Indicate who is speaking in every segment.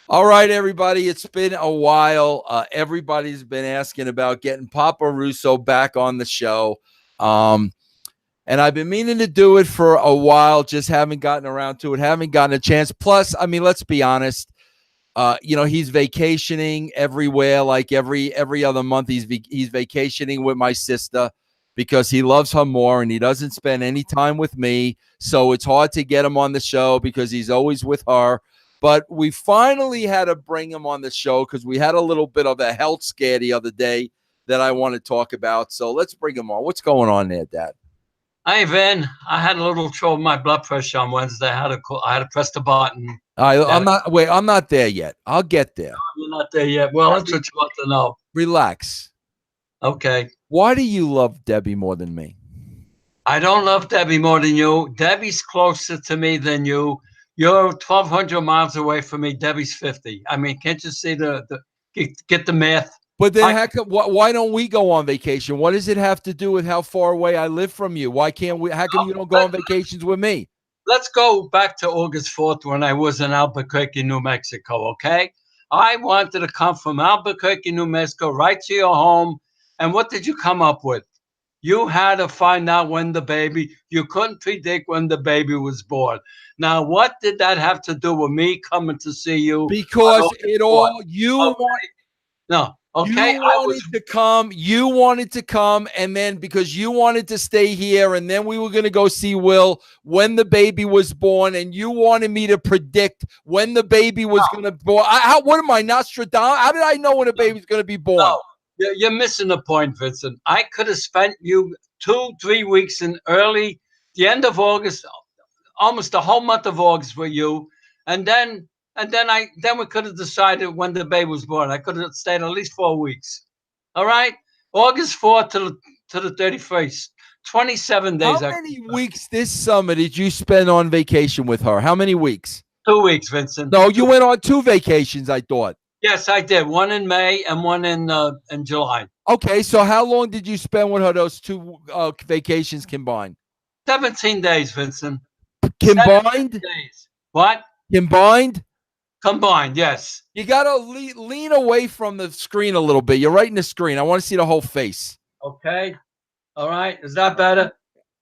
Speaker 1: All right, everybody. It's been a while. Everybody's been asking about getting Papa Russo back on the show. Um, and I've been meaning to do it for a while, just haven't gotten around to it, haven't gotten a chance. Plus, I mean, let's be honest. He's vacationing everywhere, like every other month. He's vacationing with my sister because he loves her more and he doesn't spend any time with me. So it's hard to get him on the show because he's always with her. But we finally had to bring him on the show because we had a little bit of a health scare the other day that I want to talk about. So let's bring him on. What's going on there, Dad?
Speaker 2: Hey, Vin, I had a little trouble with my blood pressure on Wednesday. I had to press the button.
Speaker 1: I'm
Speaker 2: That
Speaker 1: not. Wait, I'm not there yet. I'll get there.
Speaker 2: you're not there yet. Well, that's what you want to know.
Speaker 1: Relax.
Speaker 2: Okay.
Speaker 1: Why do you love Debbie more than me?
Speaker 2: I don't love Debbie more than you. Debbie's closer to me than you. You're 1,200 miles away from me. Debbie's 50. I mean, can't you see get the math?
Speaker 1: But then,
Speaker 2: I,
Speaker 1: why don't we go on vacation? What does it have to do with how far away I live from you? Why can't we? How come you don't go on vacations with me?
Speaker 2: let's go back to August 4th when I was in Albuquerque, New Mexico, okay? I wanted to come from Albuquerque, New Mexico, right to your home. And what did you come up with? You had to find out when you couldn't predict when the baby was born. Now, what did that have to do with me coming to see you?
Speaker 1: Because it all you
Speaker 2: Okay.
Speaker 1: want.
Speaker 2: No,
Speaker 1: You
Speaker 2: okay.
Speaker 1: wanted to come. You wanted to come, and then because you wanted to stay here, and then we were going to go see Will when the baby was born, and you wanted me to predict when the baby was going to born. What am I, Nostradamus? How did I know when the baby's going to be born?
Speaker 2: No, you're missing the point, Vincent. I could have spent you 2, 3 weeks in the end of August, almost the whole month of August with you, and then we could have decided when the baby was born. I could have stayed at least 4 weeks. All right, August 4th to the 31st, 27 days.
Speaker 1: How many weeks this summer did you spend on vacation with her? How many weeks?
Speaker 2: 2 weeks, Vincent.
Speaker 1: No, you went on 2 vacations, I thought.
Speaker 2: Yes, I did. One in May and one in July.
Speaker 1: Okay, so how long did you spend with her, those two vacations combined?
Speaker 2: 17 days, Vincent.
Speaker 1: Combined?
Speaker 2: 17 days. What?
Speaker 1: Combined?
Speaker 2: Combined, yes.
Speaker 1: You got to lean away from the screen a little bit. You're right in the screen. I want to see the whole face.
Speaker 2: Okay. All right. Is that better?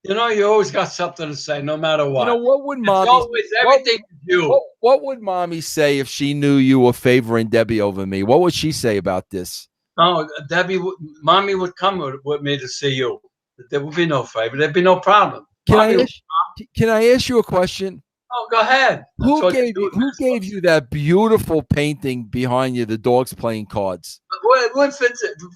Speaker 2: You know, you always got something to say, no matter what.
Speaker 1: What would mommy?
Speaker 2: It's always everything you.
Speaker 1: What would mommy say if she knew you were favoring Debbie over me? What would she say about this?
Speaker 2: Oh, mommy would come with me to see you. There would be no favor. There'd be no problem.
Speaker 1: Can I ask you a question?
Speaker 2: Oh, go ahead.
Speaker 1: Who gave you that beautiful painting behind you? The dogs playing cards.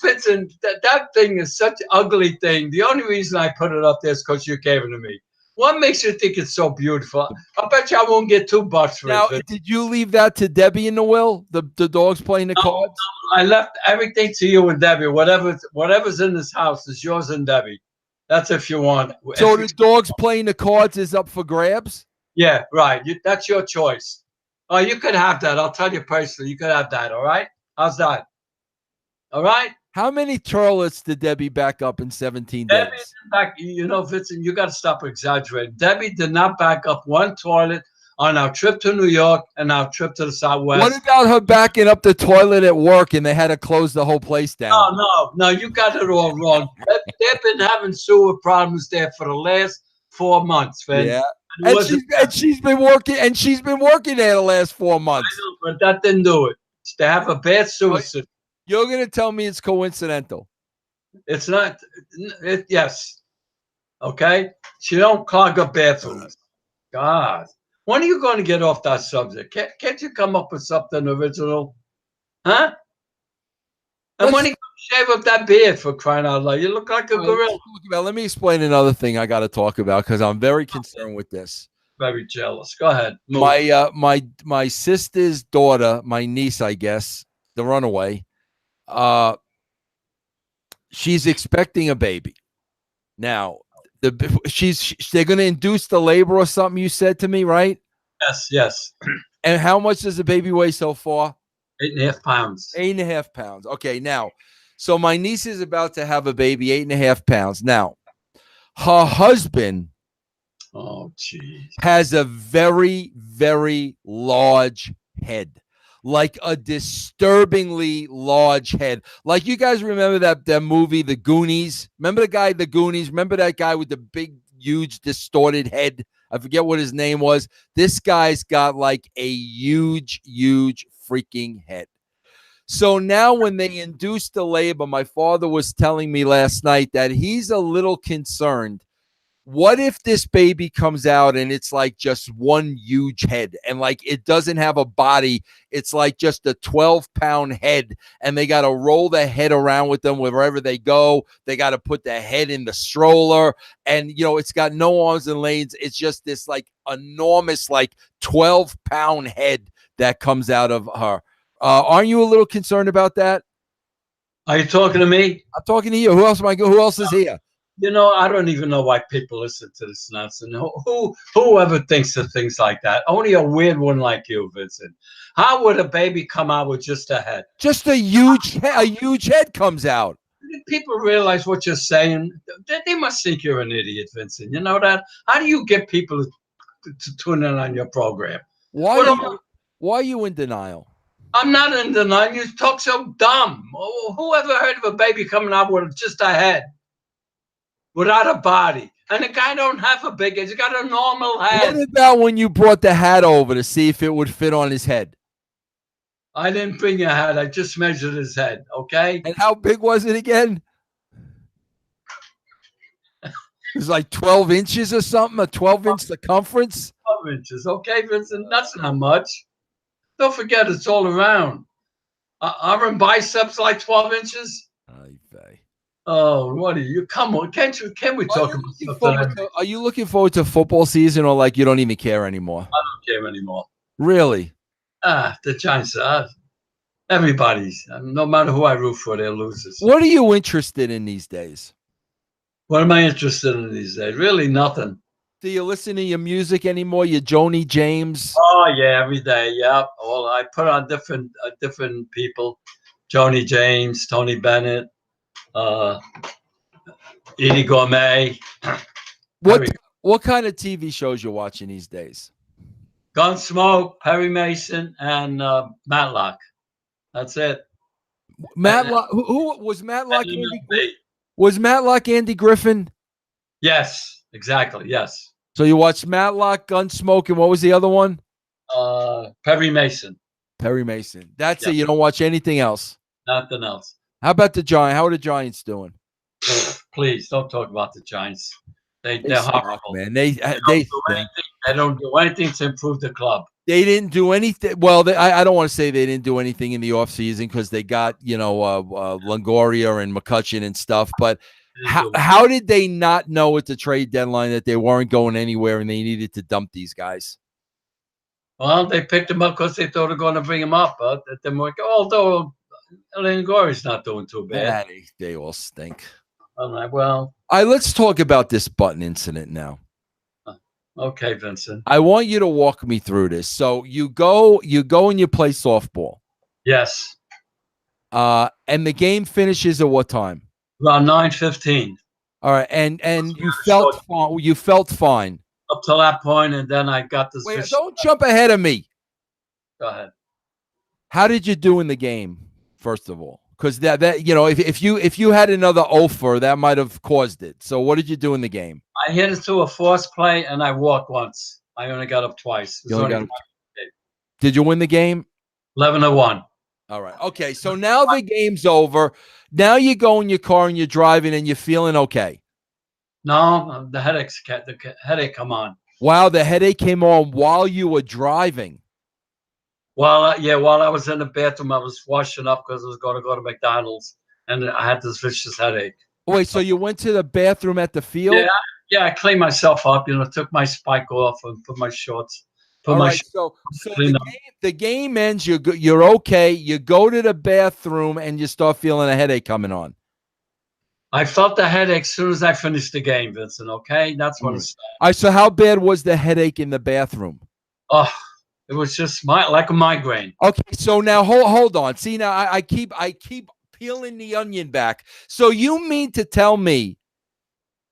Speaker 2: Vincent, that thing is such an ugly thing. The only reason I put it up there is because you gave it to me. What makes you think it's so beautiful? I bet you I won't get $2 for
Speaker 1: now,
Speaker 2: it. Now,
Speaker 1: did you leave that to Debbie in the will? The dogs playing the cards?
Speaker 2: I left everything to you and Debbie. Whatever's in this house is yours and Debbie. That's if you want.
Speaker 1: So the dogs playing the cards is up for grabs?
Speaker 2: Yeah, right. That's your choice. Oh, you could have that. I'll tell you personally. You could have that. All right. How's that? All right.
Speaker 1: How many toilets did Debbie back up in 17 days?
Speaker 2: Vincent, you got to stop exaggerating. Debbie did not back up one toilet on our trip to New York and our trip to the Southwest.
Speaker 1: What about her backing up the toilet at work and they had to close the whole place down?
Speaker 2: No, you got it all wrong. They've been having sewer problems there for the last 4 months, Vin.
Speaker 1: Yeah. And she's been working there the last 4 months.
Speaker 2: I know, but that didn't do it. They have a bad sewer system.
Speaker 1: You're going to tell me it's coincidental.
Speaker 2: It's not. Yes. Okay. She don't clog up bathrooms. God. When are you going to get off that subject? Can't you come up with something original? Huh? And when are you going to shave up that beard, for crying out loud? You look like a gorilla.
Speaker 1: Let me explain another thing I got to talk about because I'm very concerned with this.
Speaker 2: Very jealous. Go ahead.
Speaker 1: My sister's daughter, my niece, I guess, the runaway, she's expecting a baby. Now, they're going to induce the labor or something, you said to me, right?
Speaker 2: Yes.
Speaker 1: And how much does the baby weigh so far?
Speaker 2: 8.5 pounds.
Speaker 1: 8.5 pounds. Okay, now, so my niece is about to have a baby, 8.5 pounds. Now, her husband has a very, very large head. like a disturbingly large head. Like you guys remember that movie, The Goonies? Remember the guy, The Goonies? Remember that guy with the big, huge, distorted head? I forget what his name was. This guy's got like a huge, huge freaking head. So now when they induced the labor, my father was telling me last night that he's a little concerned. What if this baby comes out and it's like just one huge head and like it doesn't have a body? It's like just a 12-pound head, and they got to roll the head around with them wherever they go. They got to put the head in the stroller, and it's got no arms and legs. It's just this like enormous, like 12-pound head that comes out of her. Aren't you a little concerned about that?
Speaker 2: Are you talking to me?
Speaker 1: I'm talking to you. Who else am I? Who else is here?
Speaker 2: I don't even know why people listen to this nonsense. Whoever thinks of things like that? Only a weird one like you, Vincent. How would a baby come out with just a head?
Speaker 1: Just a huge head comes out.
Speaker 2: People realize what you're saying. They must think you're an idiot, Vincent. You know that? How do you get people to tune in on your program?
Speaker 1: Why are you in denial?
Speaker 2: I'm not in denial. You talk so dumb. Who ever heard of a baby coming out with just a head? Without a body. And the guy don't have a big head. He's got a normal head.
Speaker 1: What about when you brought the hat over to see if it would fit on his head?
Speaker 2: I didn't bring a hat. I just measured his head, okay?
Speaker 1: And how big was it again? It was like 12 inches or something, a 12-inch circumference?
Speaker 2: 12 inches, okay, Vincent? That's not much. Don't forget, it's all around. Aren't biceps like 12 inches? Oh, what are you? Come on, can we talk about something?
Speaker 1: Are you looking forward to football season, or like you don't even care anymore?
Speaker 2: I don't care anymore.
Speaker 1: Really?
Speaker 2: The Giants everybody's, no matter who I root for, they're losers.
Speaker 1: What are you interested in these days?
Speaker 2: What am I interested in these days? Really nothing.
Speaker 1: Do you listen to your music anymore? Your Joni James?
Speaker 2: Oh yeah, every day. Yeah. Well, I put on different people. Joni James, Tony Bennett, Edie Gourmet.
Speaker 1: What kind of TV shows you're watching these days?
Speaker 2: Gunsmoke, Perry Mason, and Matlock. That's it.
Speaker 1: Matlock. Who was Matlock? Was Matlock Andy Griffin?
Speaker 2: Yes, exactly. Yes.
Speaker 1: So you watched Matlock, Gunsmoke, and what was the other one?
Speaker 2: Perry Mason.
Speaker 1: Perry Mason. That's it. You don't watch anything else.
Speaker 2: Nothing else.
Speaker 1: How about the Giants? How are the Giants doing?
Speaker 2: Please don't talk about the Giants. They're horrible,
Speaker 1: man.
Speaker 2: They don't do anything to improve the club.
Speaker 1: They didn't do anything. Well, I don't want to say they didn't do anything in the offseason because they got Longoria and McCutcheon and stuff. But how did they not know at the trade deadline that they weren't going anywhere and they needed to dump these guys?
Speaker 2: Well, they picked them up because they thought they were going to bring them up. But although Longoria's not doing too bad.
Speaker 1: Yeah, they all stink.
Speaker 2: I'm like, well.
Speaker 1: All right, let's talk about this button incident now.
Speaker 2: Okay, Vincent.
Speaker 1: I want you to walk me through this. So you go and you play softball.
Speaker 2: Yes.
Speaker 1: And the game finishes at what time?
Speaker 2: Around 9:15.
Speaker 1: All right, and you felt fine. You felt fine
Speaker 2: up to that point, and then I got this.
Speaker 1: Wait, don't jump ahead of me.
Speaker 2: Go ahead.
Speaker 1: How did you do in the game? First of all, because that if you had another offer, that might have caused it. So what did you do in the game?
Speaker 2: I hit it to a forced play, and I walked once. I only got up twice.
Speaker 1: Did you win the game?
Speaker 2: 11-1.
Speaker 1: All right. Okay. So now the game's over. Now you go in your car and you're driving and you're feeling okay.
Speaker 2: No, the headache come on.
Speaker 1: Wow, the headache came on while you were driving.
Speaker 2: While I was in the bathroom, I was washing up because I was going to go to McDonald's, and I had this vicious headache.
Speaker 1: Wait, so you went to the bathroom at the field?
Speaker 2: Yeah, I cleaned myself up. Took my spike off and put my shorts.
Speaker 1: So the game ends. You're okay. You go to the bathroom and you start feeling a headache coming on.
Speaker 2: I felt the headache as soon as I finished the game, Vincent. Okay, that's what it's.
Speaker 1: All right. So how bad was the headache in the bathroom?
Speaker 2: Oh, it was just like a migraine.
Speaker 1: Okay, so now hold on. See, now I keep peeling the onion back. So you mean to tell me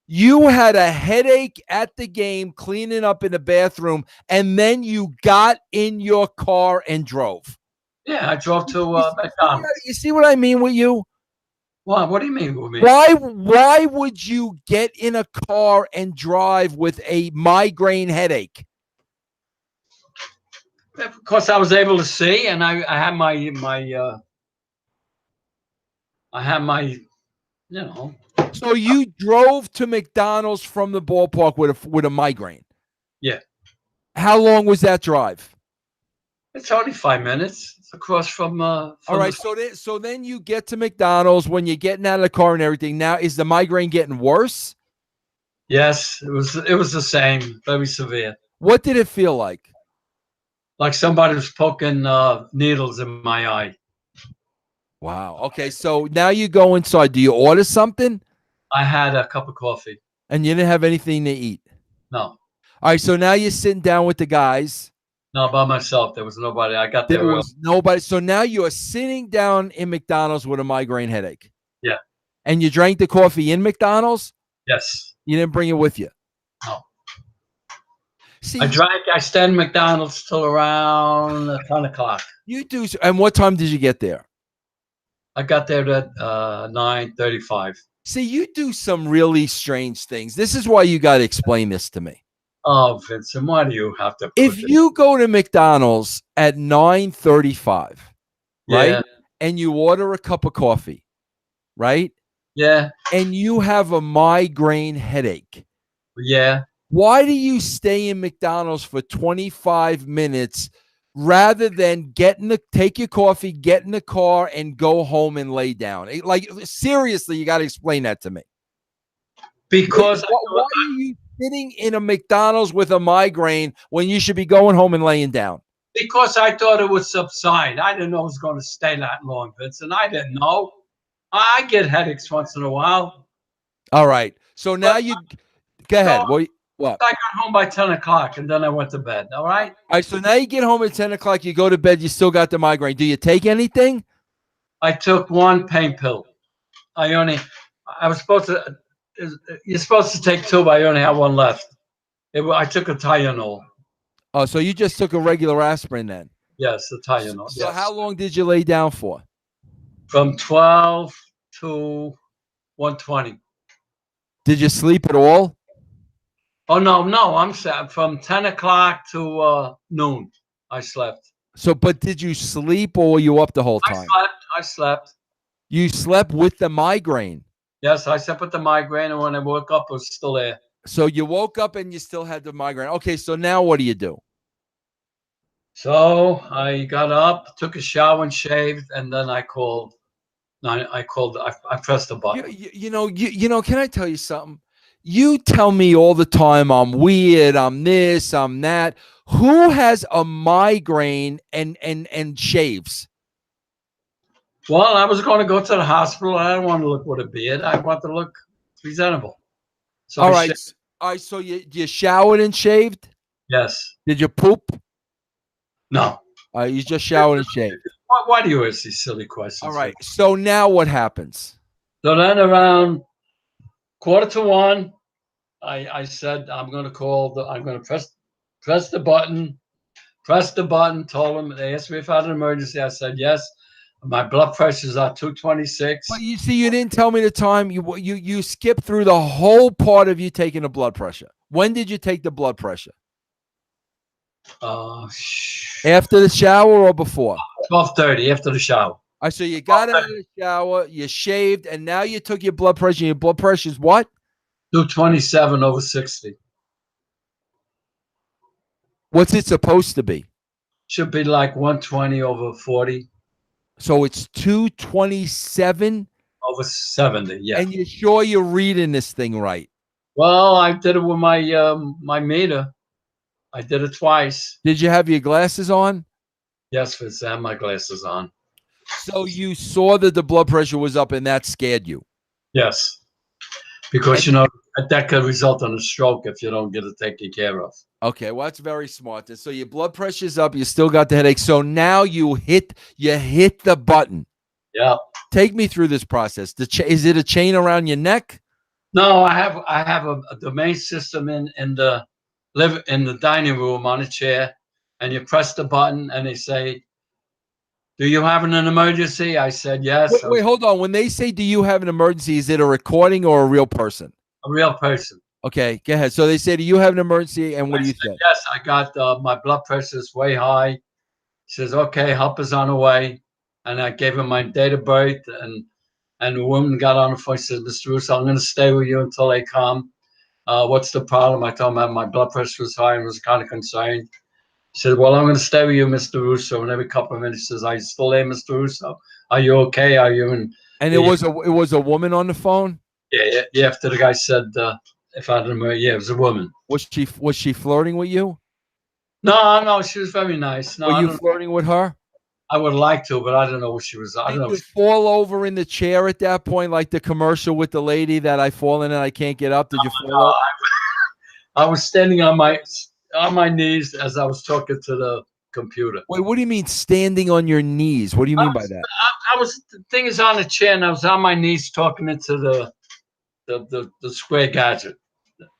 Speaker 1: you had a headache at the game, cleaning up in the bathroom, and then you got in your car and drove?
Speaker 2: Yeah, I drove to McDonald's.
Speaker 1: You see what I mean with you?
Speaker 2: What do you mean with me?
Speaker 1: Why would you get in a car and drive with a migraine headache?
Speaker 2: Because I was able to see, and I had my.
Speaker 1: So you drove to McDonald's from the ballpark with a migraine.
Speaker 2: Yeah.
Speaker 1: How long was that drive?
Speaker 2: It's only 5 minutes. It's across from.
Speaker 1: All right. So then you get to McDonald's when you're getting out of the car and everything. Now, is the migraine getting worse?
Speaker 2: Yes, it was. It was the same, very severe.
Speaker 1: What did it feel like?
Speaker 2: Like somebody was poking needles in my eye.
Speaker 1: Wow. Okay. So now you go inside. Do you order something?
Speaker 2: I had a cup of coffee.
Speaker 1: And you didn't have anything to eat?
Speaker 2: No.
Speaker 1: All right. So now you're sitting down with the guys.
Speaker 2: No, by myself. There was nobody. I got
Speaker 1: there was nobody. So now you are sitting down in McDonald's with a migraine headache.
Speaker 2: Yeah.
Speaker 1: And you drank the coffee in McDonald's?
Speaker 2: Yes.
Speaker 1: You didn't bring it with you?
Speaker 2: No.
Speaker 1: See,
Speaker 2: I stayed in McDonald's till around 10 o'clock.
Speaker 1: You do. And what time did you get there?
Speaker 2: I got there at 9:35.
Speaker 1: See, you do some really strange things. This is why you got to explain this to me.
Speaker 2: Oh, Vincent, why do you have to?
Speaker 1: If you go to McDonald's at 9:35, right,
Speaker 2: Yeah.
Speaker 1: and you order a cup of coffee, right?
Speaker 2: Yeah.
Speaker 1: And you have a migraine headache.
Speaker 2: Yeah.
Speaker 1: Why do you stay in McDonald's for 25 minutes rather than take your coffee, get in the car, and go home and lay down? Like, seriously, you got to explain that to me.
Speaker 2: Because
Speaker 1: why are you sitting in a McDonald's with a migraine when you should be going home and laying down?
Speaker 2: Because I thought it would subside. I didn't know it was going to stay that long, Vincent. I didn't know. I get headaches once in a while.
Speaker 1: All right. So now go ahead. What?
Speaker 2: I got home by 10 o'clock and then I went to bed. All right.
Speaker 1: All right. So now you get home at 10 o'clock. You go to bed. You still got the migraine. Do you take anything?
Speaker 2: I took one pain pill. You're supposed to take two, but I only have one left. I took a Tylenol.
Speaker 1: Oh, so you just took a regular aspirin then?
Speaker 2: Yes, the Tylenol.
Speaker 1: So how long did you lay down for?
Speaker 2: From 12 to 1:20.
Speaker 1: Did you sleep at all?
Speaker 2: Oh, no. I'm sad. From 10 o'clock to noon, I slept.
Speaker 1: So, but did you sleep or were you up the whole time?
Speaker 2: I slept.
Speaker 1: You slept with the migraine?
Speaker 2: Yes, I slept with the migraine, and when I woke up, it was still there.
Speaker 1: So you woke up and you still had the migraine. Okay, so now what do?
Speaker 2: So I got up, took a shower and shaved, and then I called. I pressed the button.
Speaker 1: You know, can I tell you something? You tell me all the time I'm weird, I'm this, I'm that. Who has a migraine and shaves?
Speaker 2: Well, I was going to go to the hospital. I didn't want to look with a beard. I want to look presentable. So
Speaker 1: all right. So you showered and shaved?
Speaker 2: Yes.
Speaker 1: Did you poop?
Speaker 2: No.
Speaker 1: You just showered and shaved.
Speaker 2: Why do you ask these silly questions?
Speaker 1: All right. So now what happens?
Speaker 2: So then around 1:45, I said I'm going to I'm going to press the button. Press the button. Told them. They asked me if I had an emergency. I said yes. My blood pressures are 226.
Speaker 1: But you see, you didn't tell me the time. You skipped through the whole part of you taking the blood pressure. When did you take the blood pressure? After the shower or before?
Speaker 2: 12:30 after the shower.
Speaker 1: All right, so you got out of the shower, you shaved, and now you took your blood pressure. And your blood pressure is what?
Speaker 2: 227/60.
Speaker 1: What's it supposed to be?
Speaker 2: Should be like 120/40.
Speaker 1: So it's 227/70.
Speaker 2: Yeah.
Speaker 1: And you're sure you're reading this thing right?
Speaker 2: Well, I did it with my my meter. I did it twice.
Speaker 1: Did you have your glasses on?
Speaker 2: Yes, Fitz, I have my glasses on.
Speaker 1: So you saw that the blood pressure was up, and that scared you?
Speaker 2: Yes, because that could result in a stroke if you don't get it taken care of.
Speaker 1: Okay, well, that's very smart. So your blood pressure's up. You still got the headache. So now you hit the button.
Speaker 2: Yeah.
Speaker 1: Take me through this process. Is it a chain around your neck?
Speaker 2: No, I have the main system in the dining room on a chair, and you press the button, and they say Do you have an emergency? I said, yes.
Speaker 1: Wait, hold on. When they say, "Do you have an emergency?" Is it a recording or a real person?
Speaker 2: A real person.
Speaker 1: Okay, go ahead. So they say, "Do you have an emergency?" And what
Speaker 2: I
Speaker 1: do you
Speaker 2: said,
Speaker 1: say?
Speaker 2: yes, I got my blood pressure is way high. He says, okay, help is on the way. And I gave him my date of birth. And the woman got on the phone. She says, Mr. Russo, I'm going to stay with you until they come. What's the problem? I told him my blood pressure was high and was kind of concerned. He said, well, I'm going to stay with you, Mr. Russo. And every couple of minutes, he says, are you still there, Mr. Russo? Are you okay? Are you in?
Speaker 1: And it was a woman on the phone.
Speaker 2: Yeah. After the guy said, if I didn't, yeah, it was a woman.
Speaker 1: Was she flirting with you?
Speaker 2: No, she was very nice. No,
Speaker 1: Were
Speaker 2: I
Speaker 1: you
Speaker 2: don't.
Speaker 1: flirting with her?
Speaker 2: I would like to, but I don't know what she was. I don't
Speaker 1: Did
Speaker 2: know.
Speaker 1: you fall over in the chair at that point, like the commercial with the lady that I fall in and I can't get up? Did you fall over?
Speaker 2: I was standing on my knees as I was talking to the computer.
Speaker 1: Wait, what do you mean standing on your knees? What do you
Speaker 2: I
Speaker 1: mean by
Speaker 2: was,
Speaker 1: that?
Speaker 2: the thing is on the chair, and I was on my knees talking into the square gadget.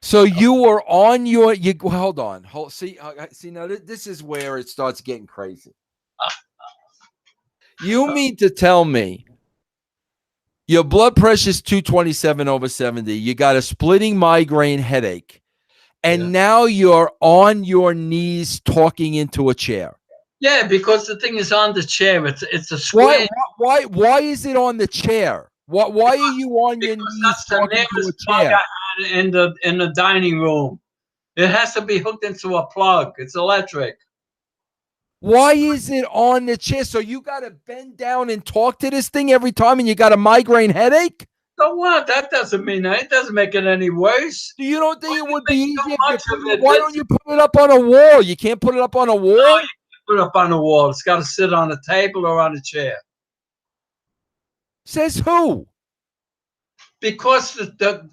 Speaker 1: So you were on your hold on. See now this is where it starts getting crazy. You mean to tell me your blood pressure is 227/70. You got a splitting migraine headache. And
Speaker 2: Yeah.
Speaker 1: now you're on your knees talking into a chair.
Speaker 2: Yeah, because the thing is on the chair. It's a
Speaker 1: Why
Speaker 2: square.
Speaker 1: why is it on the chair? Why are you on your
Speaker 2: Because
Speaker 1: knees
Speaker 2: that's the
Speaker 1: talking to a
Speaker 2: nearest plug
Speaker 1: chair?
Speaker 2: I had in the dining room. It has to be hooked into a plug. It's electric.
Speaker 1: Why is it on the chair? So you got to bend down and talk to this thing every time and you got a migraine headache?
Speaker 2: So what? That doesn't mean that. It doesn't make it any worse.
Speaker 1: Do you don't think it would be
Speaker 2: So
Speaker 1: easier
Speaker 2: much of it.
Speaker 1: why don't you put it up on a wall? You can't put it up on a wall?
Speaker 2: Put it up on the wall. It's got to sit on a table or on a chair.
Speaker 1: Says who?
Speaker 2: Because the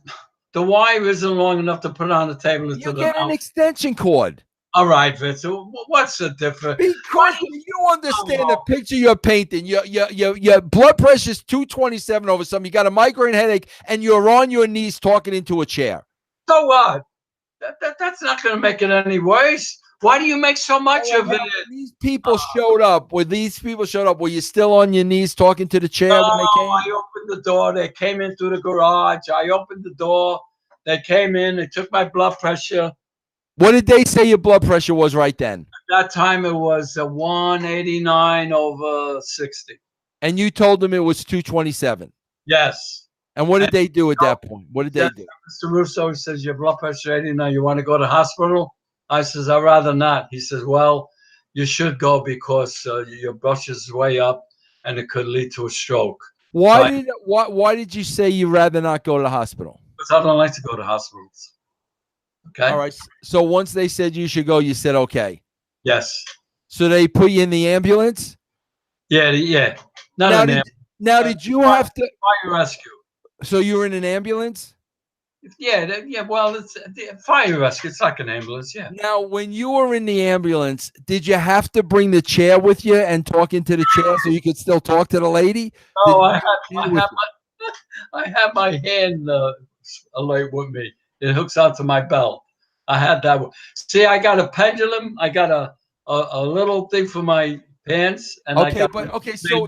Speaker 2: wire isn't long enough to put it on the table into
Speaker 1: You
Speaker 2: the
Speaker 1: get an
Speaker 2: mouth.
Speaker 1: extension cord.
Speaker 2: All right, Vince. What's the difference?
Speaker 1: Because you understand the picture you're painting. Your blood pressure is 227 over something. You got a migraine headache, and you're on your knees talking into a chair.
Speaker 2: So what? That's not going to make it any worse. Why do you make so much of it?
Speaker 1: These people showed up. Were you still on your knees talking to the chair when they came?
Speaker 2: I opened the door. They came in through the garage. I opened the door. They came in. They took my blood pressure.
Speaker 1: What did they say your blood pressure was right then?
Speaker 2: That time it was 189/60.
Speaker 1: And you told them it was 227.
Speaker 2: Yes.
Speaker 1: And what did they do at that point? What did they do?
Speaker 2: Mr. Russo says, your blood pressure 89. You want to go to hospital? I says, I'd rather not. He says, well, you should go because your blood pressure is way up and it could lead to a stroke.
Speaker 1: Why did you say you'd rather not go to the hospital?
Speaker 2: Because I don't like to go to hospitals. Okay.
Speaker 1: All right. So once they said you should go, you said okay.
Speaker 2: Yes.
Speaker 1: So they put you in the ambulance?
Speaker 2: Yeah.
Speaker 1: Now did you have to
Speaker 2: fire rescue?
Speaker 1: So you were in an ambulance?
Speaker 2: Yeah. Well, it's fire rescue. It's like an ambulance. Yeah.
Speaker 1: Now, when you were in the ambulance, did you have to bring the chair with you and talk into the chair so you could still talk to the lady?
Speaker 2: No, I have my hand alert with me. It hooks onto my belt. I had that one. See, I got a pendulum. I got a little thing for my pants, and
Speaker 1: so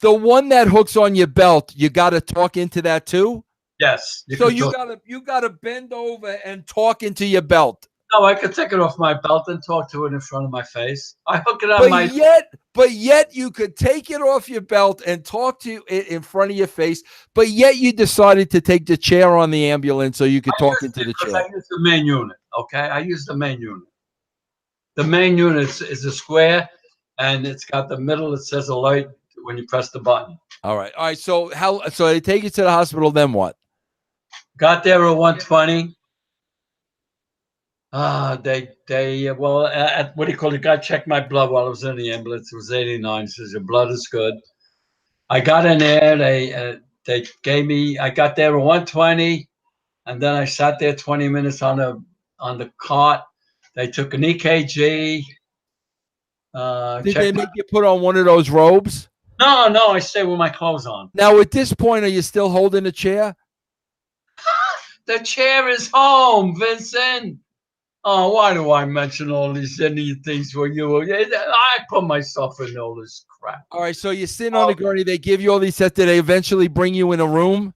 Speaker 1: the one that hooks on your belt, you got to talk into that too.
Speaker 2: Yes.
Speaker 1: So you gotta bend over and talk into your belt.
Speaker 2: No, I could take it off my belt and talk to it in front of my face. I hook it on
Speaker 1: But yet you could take it off your belt and talk to it in front of your face. But yet you decided to take the chair on the ambulance so you could talk into the chair.
Speaker 2: I use the main unit. Okay, I use the main unit. The main unit is a square, and it's got the middle that says alert when you press the button.
Speaker 1: All right. So they take you to the hospital. Then what?
Speaker 2: Got there at 1:20. What do you call it? Guy checked my blood while I was in the ambulance. It was 89. Says your blood is good. I got in there. They gave me. I got there at 1:20, and then I sat there 20 minutes on the cot. They took an EKG.
Speaker 1: Did they make you put on one of those robes?
Speaker 2: No. I stay with my clothes on.
Speaker 1: Now, at this point, are you still holding the chair?
Speaker 2: The chair is home, Vincent. Oh, why do I mention all these Indian things for you? I put myself in all this crap.
Speaker 1: All right, so you're sitting on
Speaker 2: Oh,
Speaker 1: the gurney. They give you all these sets. Did they eventually bring you in a room?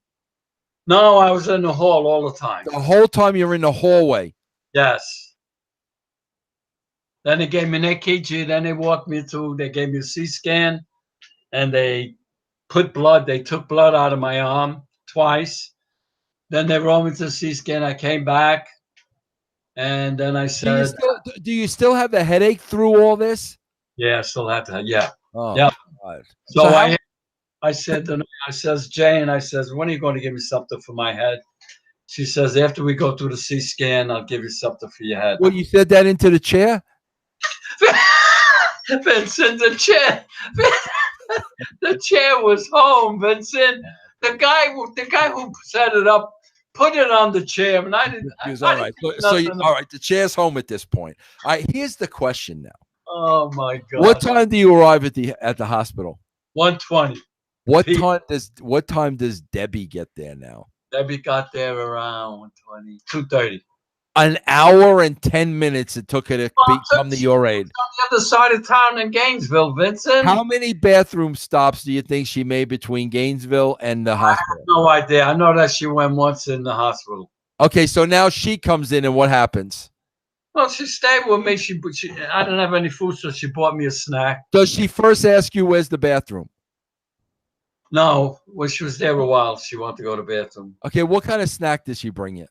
Speaker 2: no, I was in the hall all the time.
Speaker 1: The whole time you're in the hallway.
Speaker 2: Yes. Then they gave me an EKG. Then they walked me through. They gave me a C scan, and they put blood. They took blood out of my arm twice. Then they rolled me to the C scan. I came back, and then I said,
Speaker 1: Do you still have the headache through all this?
Speaker 2: "Yeah, I still have to." Yeah,
Speaker 1: Oh
Speaker 2: yeah.
Speaker 1: God.
Speaker 2: So
Speaker 1: how,
Speaker 2: I said, I says, Jane, I says, when are you going to give me something for my head? She says, after we go through the C scan, I'll give you something for your head.
Speaker 1: well, you said that into the chair?
Speaker 2: Vincent, the chair was home, Vincent. The guy who set it up put it on the chair, and I didn't.
Speaker 1: He was
Speaker 2: I
Speaker 1: all
Speaker 2: didn't
Speaker 1: right.
Speaker 2: do
Speaker 1: So
Speaker 2: nothing.
Speaker 1: all right, the chair's home at this point. All right, here's the question now.
Speaker 2: Oh my God!
Speaker 1: What time do you arrive at the hospital?
Speaker 2: 1:20.
Speaker 1: What time does Debbie get there now?
Speaker 2: Debbie got there around 1:20, 2:30.
Speaker 1: An hour and 10 minutes it took her to come to your aid.
Speaker 2: On the other side of town in Gainesville, Vincent.
Speaker 1: How many bathroom stops do you think she made between Gainesville and the hospital?
Speaker 2: No idea. I know that she went once in the hospital.
Speaker 1: Okay, so now she comes in, and what happens?
Speaker 2: Well, she stayed with me. I didn't have any food, so she bought me a snack.
Speaker 1: Does she first ask you where's the bathroom?
Speaker 2: No, when she was there a while, she wanted to go to the bathroom.
Speaker 1: Okay, what kind of snack did she bring you?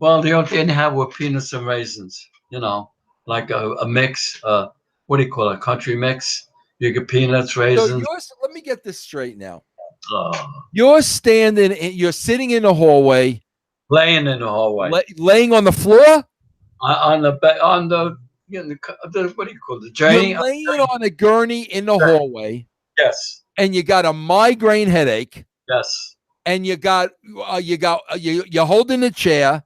Speaker 2: Well, the only thing they have were peanuts and raisins. You know, like a mix. What do you call it? Country mix. You get peanuts, raisins.
Speaker 1: So let me get this straight now.
Speaker 2: Oh,
Speaker 1: You're sitting in the hallway,
Speaker 2: laying in the hallway
Speaker 1: laying on the floor.
Speaker 2: on the you know, what do you call it? The journey?
Speaker 1: You're laying on a gurney in the hallway,
Speaker 2: Yes,
Speaker 1: and you got a migraine headache,
Speaker 2: yes.
Speaker 1: and you're holding the chair.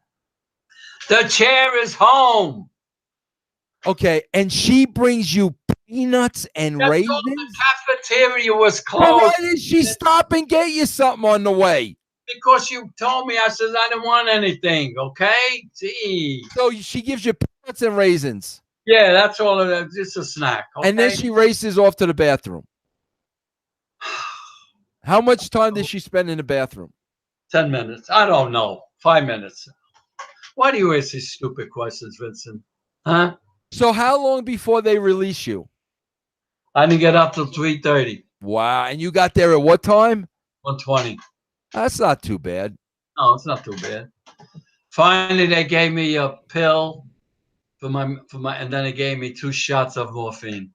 Speaker 2: The chair is home.
Speaker 1: Okay, and she brings you peanuts and
Speaker 2: That's all.
Speaker 1: raisins.
Speaker 2: The cafeteria was
Speaker 1: Well,
Speaker 2: closed.
Speaker 1: why did she stop and get you something on the way?
Speaker 2: Because you told me, I said I didn't want anything. Okay, gee.
Speaker 1: So she gives you peanuts and raisins,
Speaker 2: Yeah, that's all. Just a snack. Okay?
Speaker 1: and then she races off to the bathroom. How much time did she spend in the bathroom?
Speaker 2: 10 minutes. I don't know. 5 minutes. Why do you ask these stupid questions, Vincent? Huh?
Speaker 1: So how long before they release you?
Speaker 2: I didn't get up till 3:30.
Speaker 1: Wow, and you got there at what time?
Speaker 2: 1:20.
Speaker 1: That's not too bad.
Speaker 2: No, it's not too bad. Finally, they gave me a pill for my, and then they gave me 2 shots of morphine.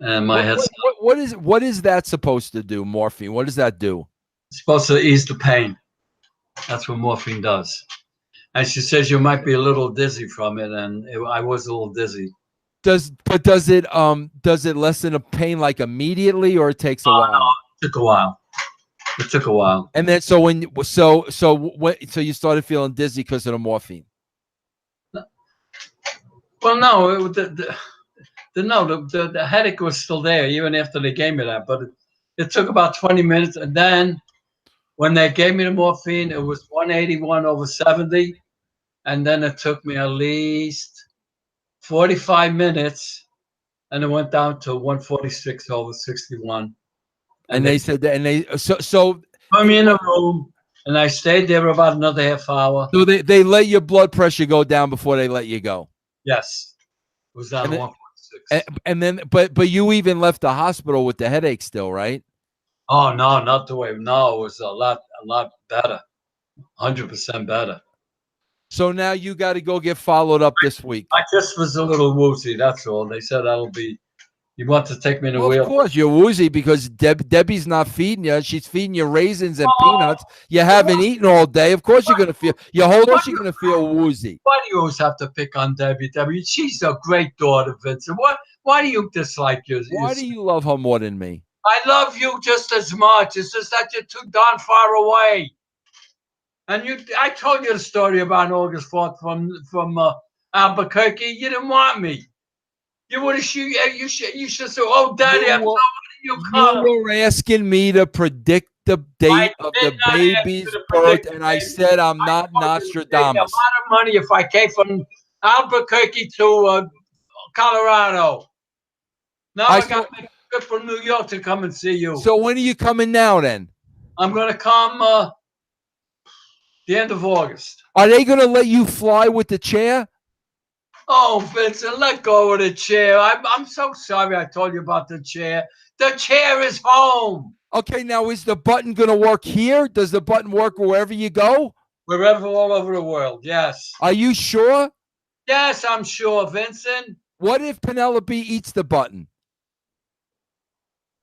Speaker 2: And my head's
Speaker 1: What is that supposed to do? Morphine. What does that do?
Speaker 2: supposed to ease the pain. That's what morphine does. And she says you might be a little dizzy from it, and I was a little dizzy.
Speaker 1: Does it lessen the pain like immediately, or it takes a while?
Speaker 2: No, it took a while. It took a while.
Speaker 1: And then so you started feeling dizzy because of the morphine.
Speaker 2: Well, no, the headache was still there even after they gave me that, but it took about 20 minutes, and then when they gave me the morphine, it was 181/70, and then it took me at least 45 minutes, and it went down to 146/61.
Speaker 1: And they said that, and they so
Speaker 2: put me in a room, and I stayed there about another half hour.
Speaker 1: So they let your blood pressure go down before they let you go.
Speaker 2: Yes, it was down to 146.
Speaker 1: And then, but you even left the hospital with the headache still, right?
Speaker 2: Oh no, not the way. No, it was a lot better, 100% better.
Speaker 1: So now you got to go get followed up this week.
Speaker 2: I just was a little woozy. That's all. They said that'll be. You want to take me in the wheel?
Speaker 1: Of course, you're woozy because Debbie's not feeding you. She's feeding you raisins and peanuts. You haven't eaten all day. Of course, you're gonna feel. You're gonna feel woozy.
Speaker 2: Why do you always have to pick on Debbie? Debbie, she's a great daughter, Vincent. Why do you dislike yours?
Speaker 1: Why do you love her more than me?
Speaker 2: I love you just as much. It's just that you're too darn far away. And I told you the story about August 4th from Albuquerque. You didn't want me. You would have. You should say, "Oh, Daddy, I'm so you come."
Speaker 1: You were asking me to predict the date of the baby's birth, and I said I'm not Nostradamus.
Speaker 2: A lot of money if I came from Albuquerque to Colorado. Now
Speaker 1: I
Speaker 2: I got
Speaker 1: saw.
Speaker 2: to make a trip from New York to come and see you.
Speaker 1: So when are you coming now? Then
Speaker 2: I'm going to come the end of August.
Speaker 1: are they going to let you fly with the chair?
Speaker 2: Oh, Vincent, let go of the chair. I'm so sorry I told you about the chair. The chair is home.
Speaker 1: Okay, now is the button going to work here? Does the button work wherever you go?
Speaker 2: Wherever, all over the world. Yes.
Speaker 1: Are you sure?
Speaker 2: Yes, I'm sure, Vincent.
Speaker 1: What if Penelope eats the button?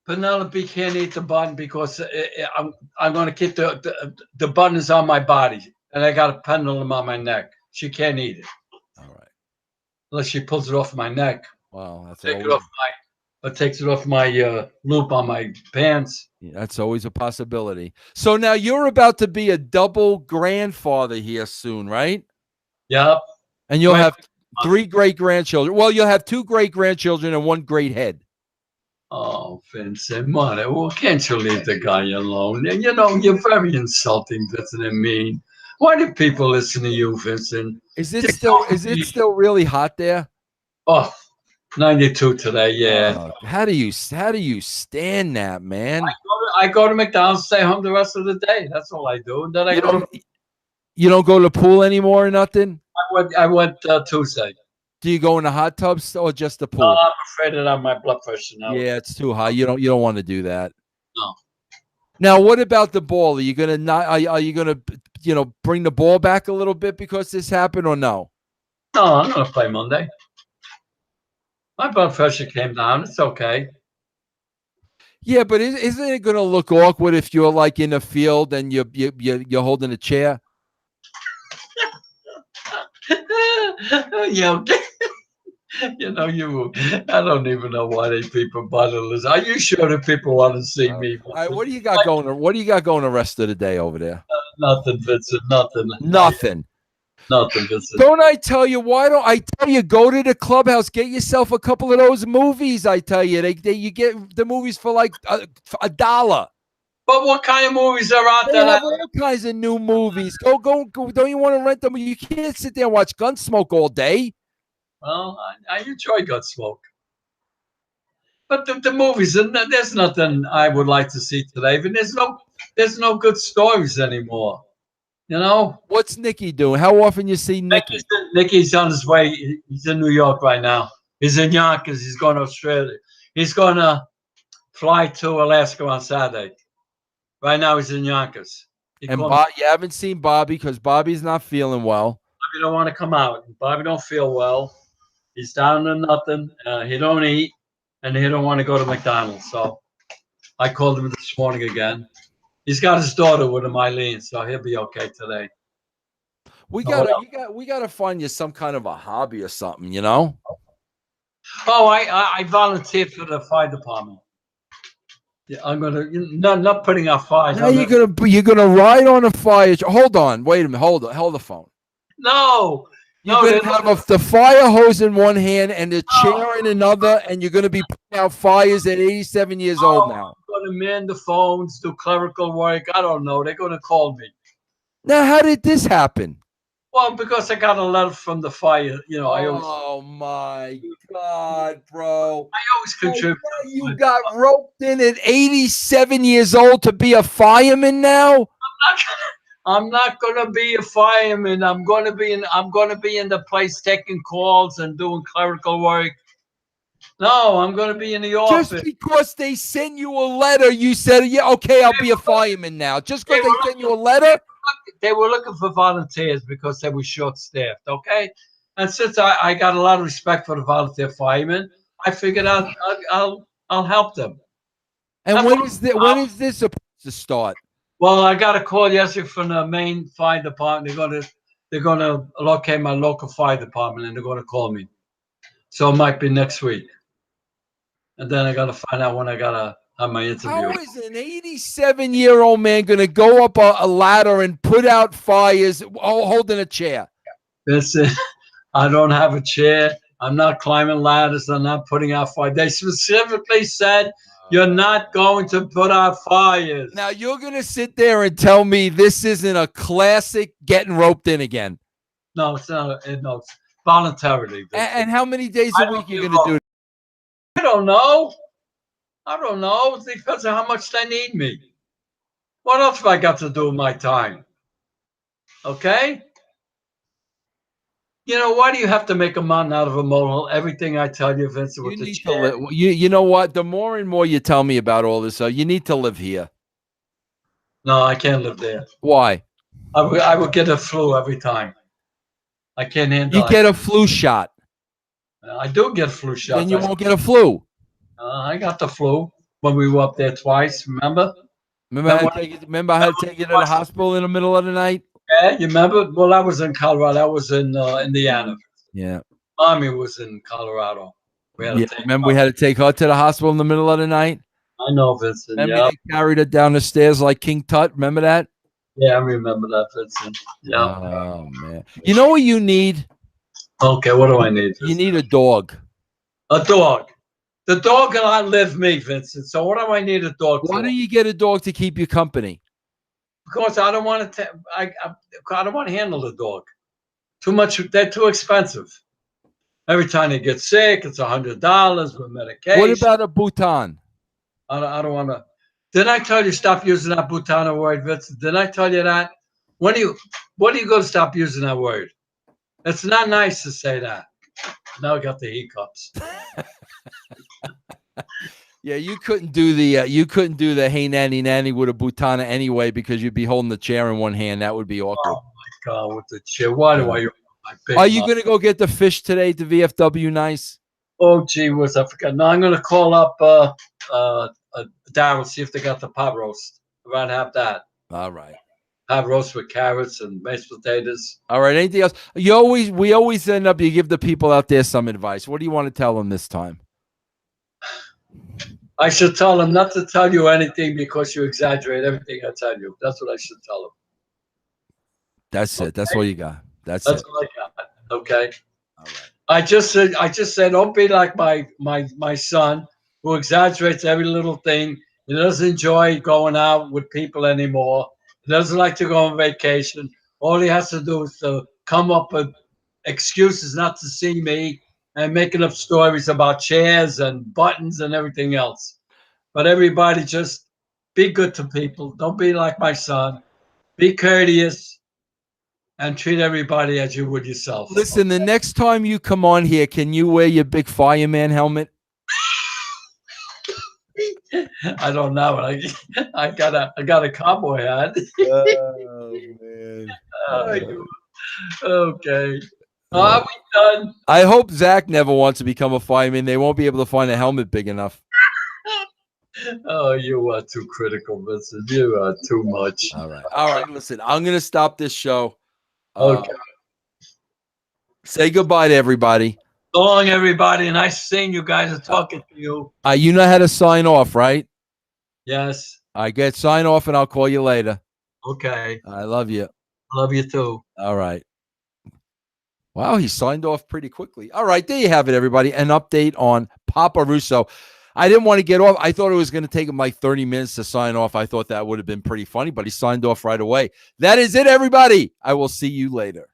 Speaker 2: Penelope can't eat the button because I'm going to keep the button is on my body, and I got a pendulum on my neck. She can't eat it
Speaker 1: All right.
Speaker 2: unless she pulls it off my neck.
Speaker 1: Well, that's
Speaker 2: Take it
Speaker 1: always
Speaker 2: off takes it off my loop on my pants.
Speaker 1: that's always a possibility. So now you're about to be a double grandfather here soon, right?
Speaker 2: Yep.
Speaker 1: And you'll
Speaker 2: Great.
Speaker 1: have 3 great grandchildren. Well, you'll have 2 great grandchildren and 1 great head.
Speaker 2: Oh, Vincent, money. Well, can't you leave the guy alone? And you know, you're very insulting, Vincent, and mean. Why do people listen to you, Vincent?
Speaker 1: Is it still really hot there?
Speaker 2: Oh, 92 today, yeah.
Speaker 1: How do you stand that, man?
Speaker 2: I go to McDonald's, stay home the rest of the day. That's all I do. And then I
Speaker 1: You don't go to the pool anymore or nothing?
Speaker 2: I went Tuesday.
Speaker 1: Do you go in the hot tubs or just the
Speaker 2: No,
Speaker 1: pool?
Speaker 2: I'm afraid that I have my blood pressure now.
Speaker 1: Yeah, it's too high. You don't want to do that.
Speaker 2: No.
Speaker 1: Now, what about the ball? Are you gonna not? Are you gonna bring the ball back a little bit because this happened or no?
Speaker 2: No, I'm going to play Monday. My blood pressure came down. It's okay.
Speaker 1: Yeah, but isn't it gonna look awkward if you're like in the field and you're holding a chair?
Speaker 2: Yeah. You know, I don't even know why they people bother this. Are you sure that people want to see me?
Speaker 1: All right, what do you got going? What do you got going the rest of the day over there?
Speaker 2: Nothing, Vincent. Nothing.
Speaker 1: Nothing.
Speaker 2: Nothing, Vincent.
Speaker 1: Don't I tell you? Why don't I tell you? Go to the clubhouse, get yourself a couple of those movies. I tell you, you get the movies for like $1.
Speaker 2: But what kind of movies are out
Speaker 1: They
Speaker 2: there?
Speaker 1: have all kinds of new movies. Go. Don't you want to rent them? You can't sit there and watch Gunsmoke all day.
Speaker 2: Well, I enjoy Gunsmoke. But the movies, there's nothing I would like to see today. Even there's no good stories anymore. You know?
Speaker 1: What's Nicky doing? How often you see Nicky?
Speaker 2: Nicky's on his way. He's in New York right now. He's in Yonkers. He's going to Australia. He's going to fly to Alaska on Saturday. Right now, he's in Yonkers.
Speaker 1: And you haven't seen Bobby because Bobby's not feeling well.
Speaker 2: Bobby don't want to come out. Bobby don't feel well. He's down to nothing. He don't eat, and he don't want to go to McDonald's. So I called him this morning again. He's got his daughter with him, Eileen, so he'll be okay today.
Speaker 1: We gotta find you some kind of a hobby or something, you know?
Speaker 2: Oh, I volunteered for the fire department. Yeah, I'm gonna not putting out fires.
Speaker 1: Now you're gonna ride on a fire. Hold on, wait a minute. Hold the phone.
Speaker 2: No.
Speaker 1: You're going to have the fire hose in one hand and the chair in another, and you're going to be putting out fires at 87 years old now.
Speaker 2: I'm going to man the phones, do clerical work. I don't know. They're going to call me.
Speaker 1: Now, how did this happen?
Speaker 2: Well, because I got a letter from the fire. You know,
Speaker 1: oh, my God, bro.
Speaker 2: I always contribute.
Speaker 1: You got roped in at 87 years old to be a fireman now?
Speaker 2: I'm not gonna be a fireman. I'm gonna be in the place taking calls and doing clerical work. No, I'm gonna be in the office.
Speaker 1: Just because they sent you a letter, you said, "Yeah, okay, I'll be a fireman now." Just because they sent you a letter,
Speaker 2: they were looking for volunteers because they were short-staffed. Okay, and since I got a lot of respect for the volunteer firemen, I figured I'll help them.
Speaker 1: And when is this supposed to start?
Speaker 2: Well, I got a call yesterday from the main fire department. They're gonna locate my local fire department, and they're gonna call me. So it might be next week. And then I gotta find out when I gotta have my interview.
Speaker 1: How is an 87-year-old man gonna go up a ladder and put out fires holding a chair?
Speaker 2: Listen, I don't have a chair. I'm not climbing ladders. I'm not putting out fires. They specifically said you're not going to put out fires.
Speaker 1: Now you're going to sit there and tell me this isn't a classic getting roped in again.
Speaker 2: No, it's not. No, voluntarily.
Speaker 1: And how many days a
Speaker 2: I don't
Speaker 1: week you
Speaker 2: give
Speaker 1: going to do
Speaker 2: up.
Speaker 1: it?
Speaker 2: I don't know. I don't know. It depends on how much they need me. What else have I got to do with my time? Okay? You know, why do you have to make a mountain out of a molehill? Everything I tell you, Vincent,
Speaker 1: You
Speaker 2: with the
Speaker 1: need to
Speaker 2: chair.
Speaker 1: live. You know what? The more and more you tell me about all this, you need to live here.
Speaker 2: No, I can't live there.
Speaker 1: Why?
Speaker 2: I would get a flu every time. I can't handle
Speaker 1: You
Speaker 2: it.
Speaker 1: get a flu shot,
Speaker 2: I do get flu
Speaker 1: then
Speaker 2: shots.
Speaker 1: you won't get a flu.
Speaker 2: I got the flu when we were up there twice. Remember?
Speaker 1: Remember how to take you to the hospital in the middle of the night?
Speaker 2: Yeah, you remember? Well, I was in Colorado. I was in Indiana.
Speaker 1: Yeah.
Speaker 2: Mommy was in Colorado. We had to
Speaker 1: Yeah.
Speaker 2: take
Speaker 1: Remember we
Speaker 2: her.
Speaker 1: had to take her to the hospital in the middle of the night?
Speaker 2: I know, Vincent.
Speaker 1: Remember
Speaker 2: Yeah,
Speaker 1: they carried her down the stairs like King Tut? Remember that?
Speaker 2: yeah, I remember that, Vincent. Yeah.
Speaker 1: Oh man. You know what you need?
Speaker 2: Okay, what do I need?
Speaker 1: You
Speaker 2: Vincent?
Speaker 1: need a dog.
Speaker 2: A dog. The dog will outlive me, Vincent. So what do I need a dog
Speaker 1: Why
Speaker 2: for?
Speaker 1: don't you get a dog to keep you company?
Speaker 2: Because I don't want to. I don't want to handle the dog. Too much. They're too expensive. Every time they get sick, it's $100 with medication.
Speaker 1: What about a Bhutan?
Speaker 2: I don't want to. Didn't I tell you stop using that Bhutana word, Vincent? Didn't I tell you that? When you going to stop using that word? It's not nice to say that. Now I got the hiccups.
Speaker 1: Yeah, you couldn't do the hey nanny nanny with a Bhutana anyway because you'd be holding the chair in one hand. That would be awkward.
Speaker 2: Oh my God, with the chair. Why do I use my big
Speaker 1: Are you
Speaker 2: mouth?
Speaker 1: going to go get the fish today to VFW Nice?
Speaker 2: Oh, gee whiz, I forgot. No, I'm going to call up Darryl, see if they got the pot roast. I'd rather have that.
Speaker 1: All right.
Speaker 2: Pot roast with carrots and mashed potatoes.
Speaker 1: All right. Anything else? We always end up, you give the people out there some advice. What do you want to tell them this time?
Speaker 2: I should tell them not to tell you anything because you exaggerate everything I tell you. That's what I should tell them.
Speaker 1: That's it. That's all you got. That's
Speaker 2: That's
Speaker 1: it.
Speaker 2: what I got. Okay.
Speaker 1: All right.
Speaker 2: I just said, don't be like my son who exaggerates every little thing. He doesn't enjoy going out with people anymore. He doesn't like to go on vacation. All he has to do is to come up with excuses not to see me and making up stories about chairs and buttons and everything else. But everybody just be good to people. Don't be like my son. Be courteous and treat everybody as you would yourself.
Speaker 1: Listen, the next time you come on here, can you wear your big fireman helmet?
Speaker 2: I don't know. I got a cowboy hat.
Speaker 1: Oh man.
Speaker 2: Okay. Are we done?
Speaker 1: I hope Zach never wants to become a fireman. They won't be able to find a helmet big enough.
Speaker 2: Oh, you are too critical, Vincent. You are too much.
Speaker 1: All right. All right. Listen, I'm going to stop this show.
Speaker 2: Okay.
Speaker 1: Say goodbye to everybody.
Speaker 2: So long, everybody. Nice seeing you guys and talking to you.
Speaker 1: You know how to sign off, right?
Speaker 2: Yes.
Speaker 1: I get sign off and I'll call you later.
Speaker 2: Okay.
Speaker 1: I love you.
Speaker 2: Love you too.
Speaker 1: All right. Wow, he signed off pretty quickly. All right, there you have it, everybody. An update on Papa Russo. I didn't want to get off. I thought it was going to take him like 30 minutes to sign off. I thought that would have been pretty funny, but he signed off right away. That is it, everybody. I will see you later.